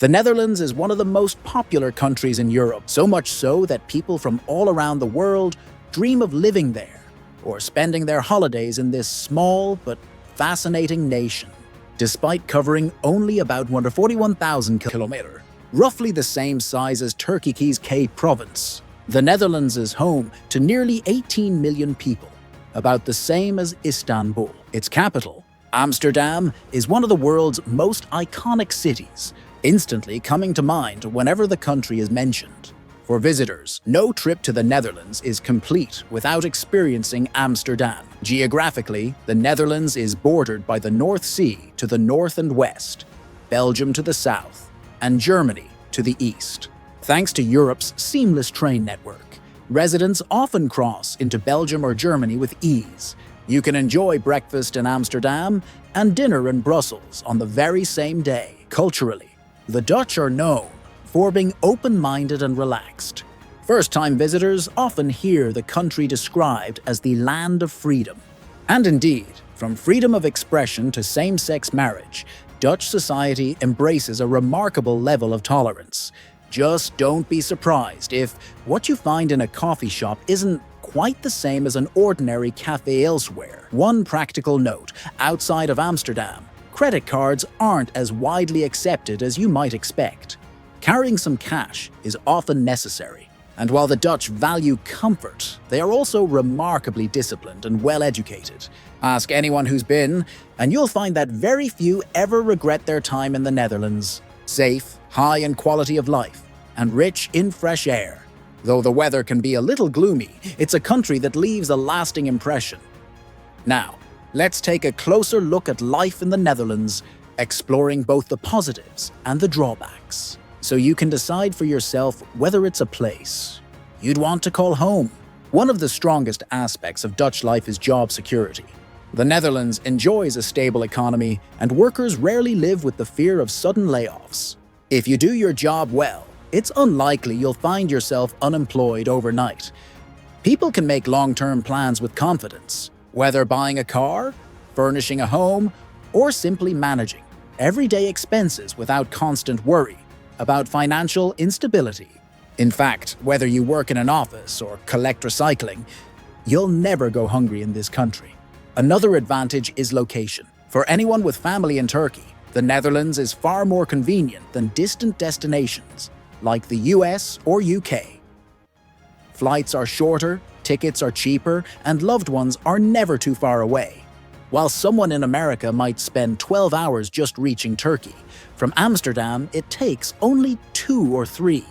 The Netherlands is one of the most popular countries in Europe, so much so that people from all around the world dream of living there or spending their holidays in this small but fascinating nation. Despite covering only about 141,000 kilometers, roughly the same size as Turkey's Cape province, the Netherlands is home to nearly 18 million people, about the same as Istanbul. Its capital, Amsterdam, is one of the world's most iconic cities, instantly coming to mind whenever the country is mentioned. For visitors, no trip to the Netherlands is complete without experiencing Amsterdam. Geographically, the Netherlands is bordered by the North Sea to the north and west, Belgium to the south, and Germany to the east. Thanks to Europe's seamless train network, residents often cross into Belgium or Germany with ease. You can enjoy breakfast in Amsterdam and dinner in Brussels on the very same day. Culturally, the Dutch are known for being open-minded and relaxed. First-time visitors often hear the country described as the land of freedom. And indeed, from freedom of expression to same-sex marriage, Dutch society embraces a remarkable level of tolerance. Just don't be surprised if what you find in a coffee shop isn't quite the same as an ordinary cafe elsewhere. One practical note: outside of Amsterdam, credit cards aren't as widely accepted as you might expect. Carrying some cash is often necessary, and while the Dutch value comfort, they are also remarkably disciplined and well-educated. Ask anyone who's been, and you'll find that very few ever regret their time in the Netherlands. Safe, high in quality of life, and rich in fresh air. Though the weather can be a little gloomy, it's a country that leaves a lasting impression. Now, let's take a closer look at life in the Netherlands, exploring both the positives and the drawbacks, so you can decide for yourself whether it's a place you'd want to call home. One of the strongest aspects of Dutch life is job security. The Netherlands enjoys a stable economy, and workers rarely live with the fear of sudden layoffs. If you do your job well, it's unlikely you'll find yourself unemployed overnight. People can make long-term plans with confidence, whether buying a car, furnishing a home, or simply managing everyday expenses without constant worry about financial instability. In fact, whether you work in an office or collect recycling, you'll never go hungry in this country. Another advantage is location. For anyone with family in Turkey, the Netherlands is far more convenient than distant destinations like the US or UK. Flights are shorter, tickets are cheaper, and loved ones are never too far away. While someone in America might spend 12 hours just reaching Turkey, from Amsterdam it takes only 2 or 3.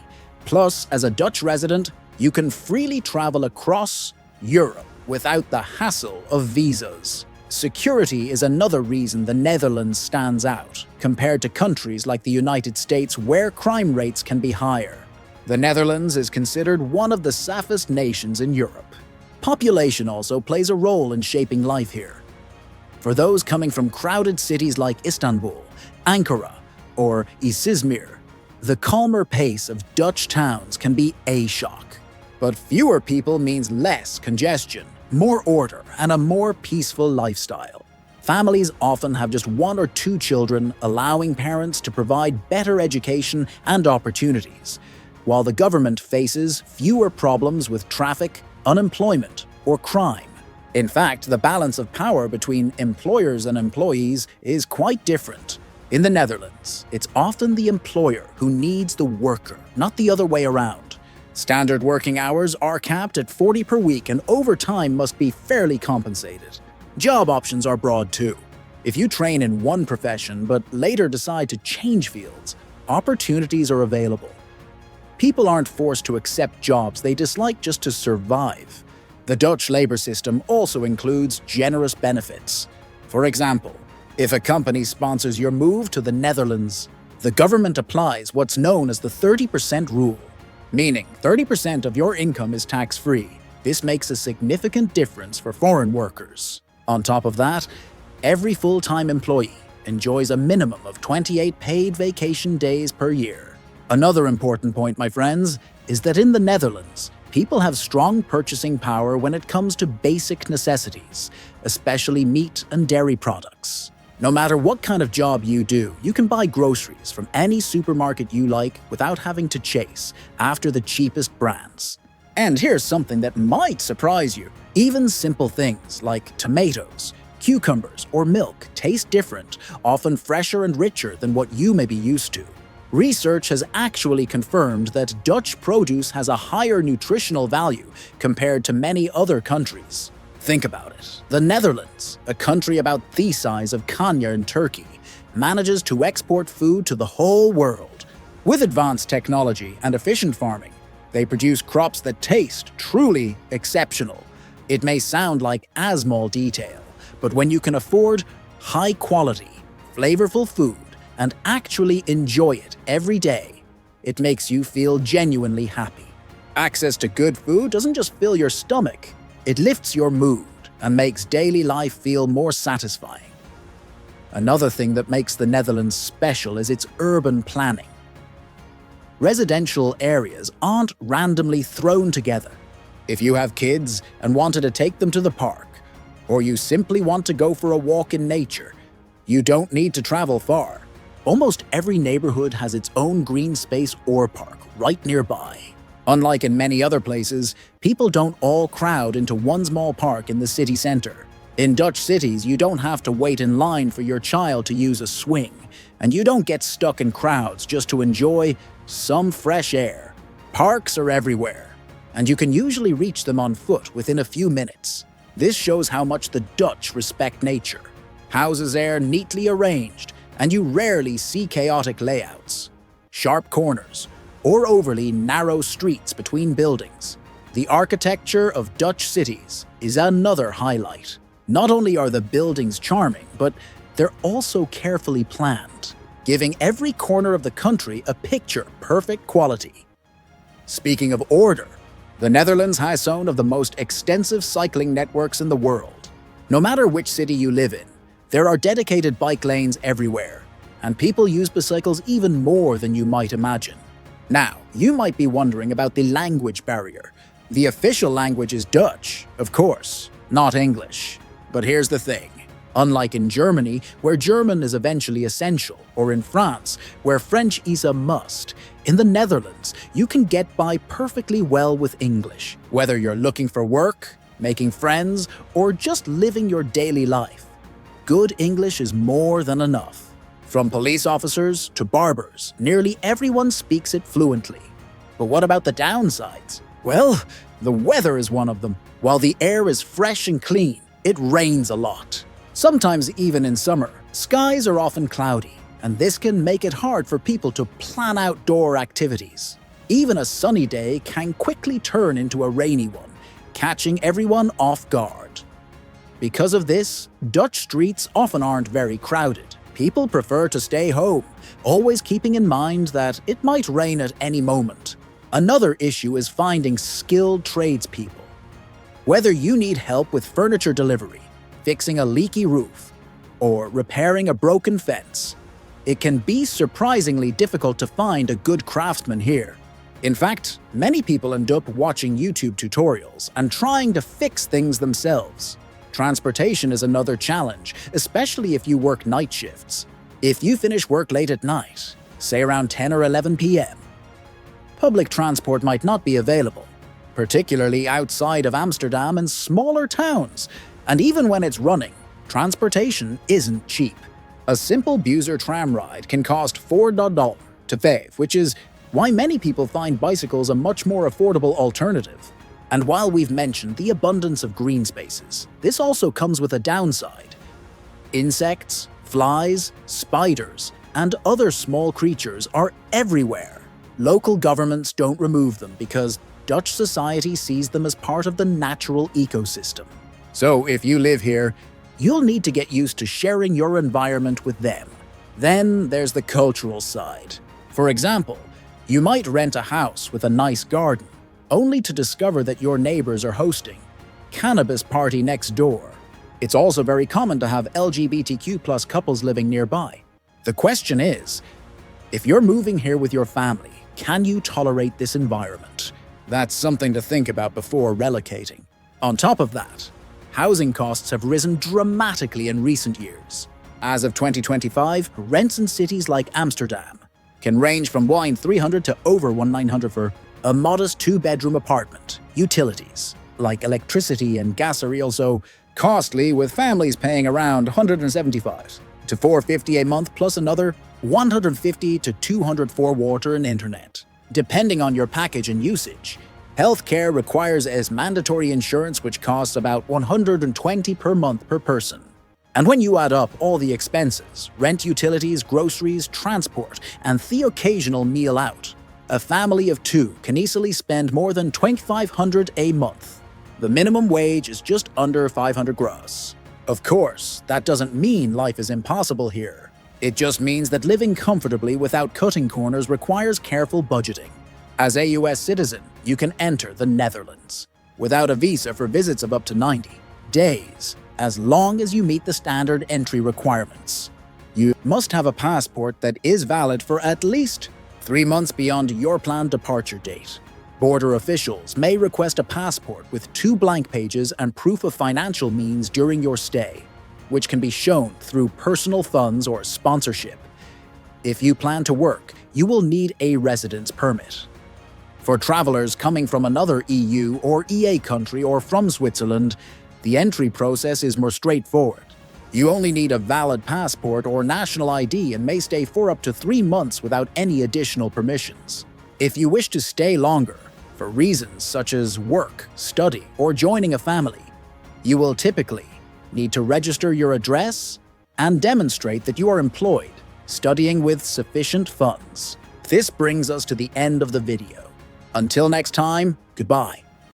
Plus, as a Dutch resident, you can freely travel across Europe without the hassle of visas. Security is another reason the Netherlands stands out, compared to countries like the United States where crime rates can be higher. The Netherlands is considered one of the safest nations in Europe. Population also plays a role in shaping life here. For those coming from crowded cities like Istanbul, Ankara, or Izmir, the calmer pace of Dutch towns can be a shock. But fewer people means less congestion, more order, and a more peaceful lifestyle. Families often have just 1 or 2 children, allowing parents to provide better education and opportunities, while the government faces fewer problems with traffic, unemployment, or crime. In fact, the balance of power between employers and employees is quite different. In the Netherlands, it's often the employer who needs the worker, not the other way around. Standard working hours are capped at 40 per week, and overtime must be fairly compensated. Job options are broad too. If you train in one profession but later decide to change fields, opportunities are available. People aren't forced to accept jobs they dislike just to survive. The Dutch labor system also includes generous benefits. For example, if a company sponsors your move to the Netherlands, the government applies what's known as the 30% rule, meaning 30% of your income is tax-free. This makes a significant difference for foreign workers. On top of that, every full-time employee enjoys a minimum of 28 paid vacation days per year. Another important point, my friends, is that in the Netherlands, people have strong purchasing power when it comes to basic necessities, especially meat and dairy products. No matter what kind of job you do, you can buy groceries from any supermarket you like without having to chase after the cheapest brands. And here's something that might surprise you. Even simple things like tomatoes, cucumbers, or milk taste different, often fresher and richer than what you may be used to. Research has actually confirmed that Dutch produce has a higher nutritional value compared to many other countries. Think about it. The Netherlands, a country about the size of Kenya in Turkey, manages to export food to the whole world. With advanced technology and efficient farming, they produce crops that taste truly exceptional. It may sound like a small detail, but when you can afford high-quality, flavorful food and actually enjoy it every day, it makes you feel genuinely happy. Access to good food doesn't just fill your stomach, it lifts your mood and makes daily life feel more satisfying. Another thing that makes the Netherlands special is its urban planning. Residential areas aren't randomly thrown together. If you have kids and wanted to take them to the park, or you simply want to go for a walk in nature, you don't need to travel far. Almost every neighborhood has its own green space or park right nearby. Unlike in many other places, people don't all crowd into one small park in the city center. In Dutch cities, you don't have to wait in line for your child to use a swing, and you don't get stuck in crowds just to enjoy some fresh air. Parks are everywhere, and you can usually reach them on foot within a few minutes. This shows how much the Dutch respect nature. Houses are neatly arranged, and you rarely see chaotic layouts, sharp corners, or overly narrow streets between buildings. The architecture of Dutch cities is another highlight. Not only are the buildings charming, but they're also carefully planned, giving every corner of the country a picture-perfect quality. Speaking of order, the Netherlands has some of the most extensive cycling networks in the world. No matter which city you live in, there are dedicated bike lanes everywhere, and people use bicycles even more than you might imagine. Now, you might be wondering about the language barrier. The official language is Dutch, of course, not English. But here's the thing. Unlike in Germany, where German is eventually essential, or in France, where French is a must, in the Netherlands, you can get by perfectly well with English, whether you're looking for work, making friends, or just living your daily life. Good English is more than enough. From police officers to barbers, nearly everyone speaks it fluently. But what about the downsides? Well, the weather is one of them. While the air is fresh and clean, it rains a lot. Sometimes even in summer, skies are often cloudy, and this can make it hard for people to plan outdoor activities. Even a sunny day can quickly turn into a rainy one, catching everyone off guard. Because of this, Dutch streets often aren't very crowded. People prefer to stay home, always keeping in mind that it might rain at any moment. Another issue is finding skilled tradespeople. Whether you need help with furniture delivery, fixing a leaky roof, or repairing a broken fence, it can be surprisingly difficult to find a good craftsman here. In fact, many people end up watching YouTube tutorials and trying to fix things themselves. Transportation is another challenge, especially if you work night shifts. If you finish work late at night, say around 10 or 11 p.m., public transport might not be available, particularly outside of Amsterdam and smaller towns. And even when it's running, transportation isn't cheap. A simple Buser tram ride can cost $4 to $5, which is why many people find bicycles a much more affordable alternative. And while we've mentioned the abundance of green spaces, this also comes with a downside. Insects, flies, spiders, and other small creatures are everywhere. Local governments don't remove them because Dutch society sees them as part of the natural ecosystem. So if you live here, you'll need to get used to sharing your environment with them. Then there's the cultural side. For example, you might rent a house with a nice garden, only to discover that your neighbors are hosting cannabis party next door. It's also very common to have LGBTQ+ couples living nearby. The question is, if you're moving here with your family, can you tolerate this environment? That's something to think about before relocating. On top of that, housing costs have risen dramatically in recent years. As of 2025, rents in cities like Amsterdam can range from $300 to over $900 for a modest two-bedroom apartment. Utilities, like electricity and gas, are also costly, with families paying around $175 to $450 a month, plus another $150 to $200 for water and internet. Depending on your package and usage, healthcare requires as mandatory insurance, which costs about $120 per month per person. And when you add up all the expenses, rent, utilities, groceries, transport, and the occasional meal out, a family of two can easily spend more than $2,500 a month. The minimum wage is just under 500 gross. Of course, that doesn't mean life is impossible here. It just means that living comfortably without cutting corners requires careful budgeting. As a US citizen, you can enter the Netherlands without a visa for visits of up to 90 days, as long as you meet the standard entry requirements. You must have a passport that is valid for at least 3 months beyond your planned departure date. Border officials may request a passport with 2 blank pages and proof of financial means during your stay, which can be shown through personal funds or sponsorship. If you plan to work, you will need a residence permit. For travelers coming from another EU or EA country or from Switzerland, the entry process is more straightforward. You only need a valid passport or national ID and may stay for up to 3 months without any additional permissions. If you wish to stay longer, for reasons such as work, study, or joining a family, you will typically need to register your address and demonstrate that you are employed, studying with sufficient funds. This brings us to the end of the video. Until next time, goodbye.